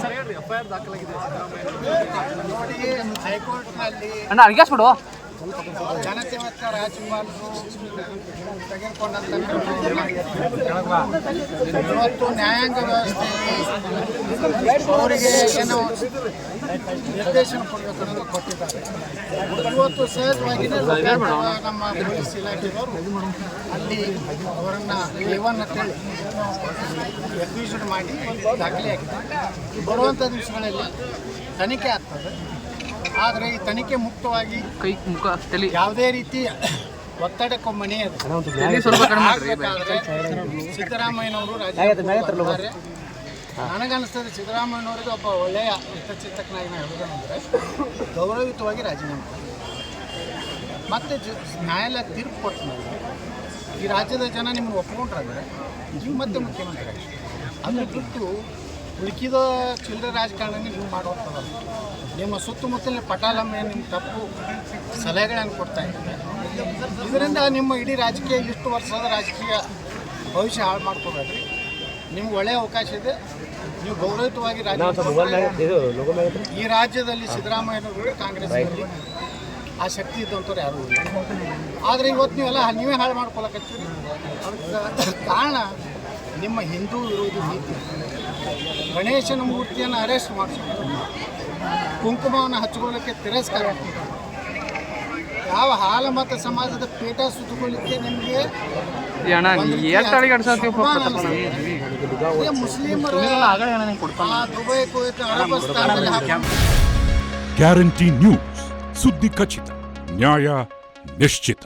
ನೋಡಿ, ಹೈಕೋರ್ಟ್ನಲ್ಲಿ ಅಣ್ಣ ಅರ್ಗ್ಯಾಸ್ಬಿಡು ಜನತೆ ಮತ್ತು ರಾಜ್ಯಪಾಲರು ತೆಗೆದುಕೊಂಡಂಥ ಇವತ್ತು ನ್ಯಾಯಾಂಗ ವ್ಯವಸ್ಥೆಯಲ್ಲಿ ಅವರಿಗೆ ಏನೋ ನಿರ್ದೇಶನ ಕೊಡಬೇಕು ಅನ್ನೋದು ಕೊಟ್ಟಿದ್ದಾರೆ. ಇವತ್ತು ಸಹಜವಾಗಿಯೇ ನಮ್ಮ ಪೊಲೀಸ್ ಇಲಾಖೆಯವರು ಅಲ್ಲಿ ಅವರನ್ನು ಲೇವನ್ ಅಂತೇಳಿ ಎಕ್ಸಿಕ್ಯೂಟ್ ಮಾಡಿ ದಾಖಲೆ ಆಗಿದೆ. ಬರುವಂಥ ದಿವಸಗಳಲ್ಲಿ ತನಿಖೆ ಆಗ್ತದೆ. ಆದರೆ ಈ ತನಿಖೆ ಮುಕ್ತವಾಗಿ ಕೈ ಮುಖ ತಲೆ ಯಾವುದೇ ರೀತಿ ಒತ್ತಡಕ್ಕೂ ಮನೆ ಆಗಬೇಕಾದ್ರೆ ಸಿದ್ದರಾಮಯ್ಯನವರು ರಾಜ್ಯ ನನಗನ್ನಿಸ್ತದೆ ಸಿದ್ದರಾಮಯ್ಯನವರಿಗೆ ಒಬ್ಬ ಒಳ್ಳೆಯ ಹಿತಚಿಂತಕನಾಗಿ ನಾವು ಹೇಳೋದಂದರೆ ಗೌರವಯುತವಾಗಿ ರಾಜೀನಾಮೆ ಮತ್ತು ನ್ಯಾಯಾಲಯ ತೀರ್ಪು ಕೊಟ್ಟ ಮೇಲೆ ಈ ರಾಜ್ಯದ ಜನ ನಿಮ್ಮನ್ನು ಒಪ್ಕೊಂಡ್ರೆ ನೀವು ಮತ್ತೆ ಮುಖ್ಯಮಂತ್ರಿ ಆಗಿ ಅದ್ರ ಬಿಟ್ಟು ಉಳುಕಿದ ಚಿಲ್ಲರೆ ರಾಜಕಾರಣ ನೀವು ಮಾಡುವಂಥದ್ದು ನಿಮ್ಮ ಸುತ್ತಮುತ್ತಲಿನ ಪಟಾಲಮ್ಮೆ ನಿಮ್ಮ ತಪ್ಪು ಸಲಹೆಗಳನ್ನು ಕೊಡ್ತಾ ಇದ್ದಾರೆ. ಇದರಿಂದ ನಿಮ್ಮ ಇಡೀ ರಾಜಕೀಯ ಇಷ್ಟು ವರ್ಷದ ರಾಜಕೀಯ ಭವಿಷ್ಯ ಹಾಳು ಮಾಡ್ಕೋಬೇಡ್ರಿ. ನಿಮ್ಗೆ ಒಳ್ಳೆಯ ಅವಕಾಶ ಇದೆ. ನೀವು ಗೌರವಯುತವಾಗಿ ಈ ರಾಜ್ಯದಲ್ಲಿ ಸಿದ್ದರಾಮಯ್ಯನವರು ಕಾಂಗ್ರೆಸ್ನಲ್ಲಿ ಆ ಶಕ್ತಿ ಇದ್ದಂಥವ್ರು ಯಾರೂ ಇಲ್ಲ. ಆದರೆ ಇವತ್ತು ನೀವೇ ಹಾಳು ಮಾಡ್ಕೊಳಕತ್ತೀರಿ. ಅದಕ್ಕೆ ಕಾರಣ ನಿಮ್ಮ ಹಿಂದೂ ವಿರೋಧಿ ನೀತಿ. ಗಣೇಶನ ಮೂರ್ತಿಯನ್ನು ಅರೆಸ್ಟ್ ಮಾಡಿಸ್ಕೊಂಡು ಕುಂಕುಮವನ್ನು ಹಚ್ಕೊಳ್ಳೋಕ್ಕೆ ತಿರಸ್ಕಾರ, ಯಾವ ಹಾಲಮತ ಸಮಾಜದ ಪೇಟ ಸುತ್ತಕೊಳ್ಳಿಕ್ಕೆ ನಿಮಗೆ ಮುಸ್ಲಿಮರು ದುಬೈ ಕುವೈತ್ ಅರಬ್ ಸ್ಥಾನದಲ್ಲಿ ಗ್ಯಾರಂಟಿ ನ್ಯೂಸ್, ಸುದ್ದಿ ಖಚಿತ, ನ್ಯಾಯ ನಿಶ್ಚಿತ.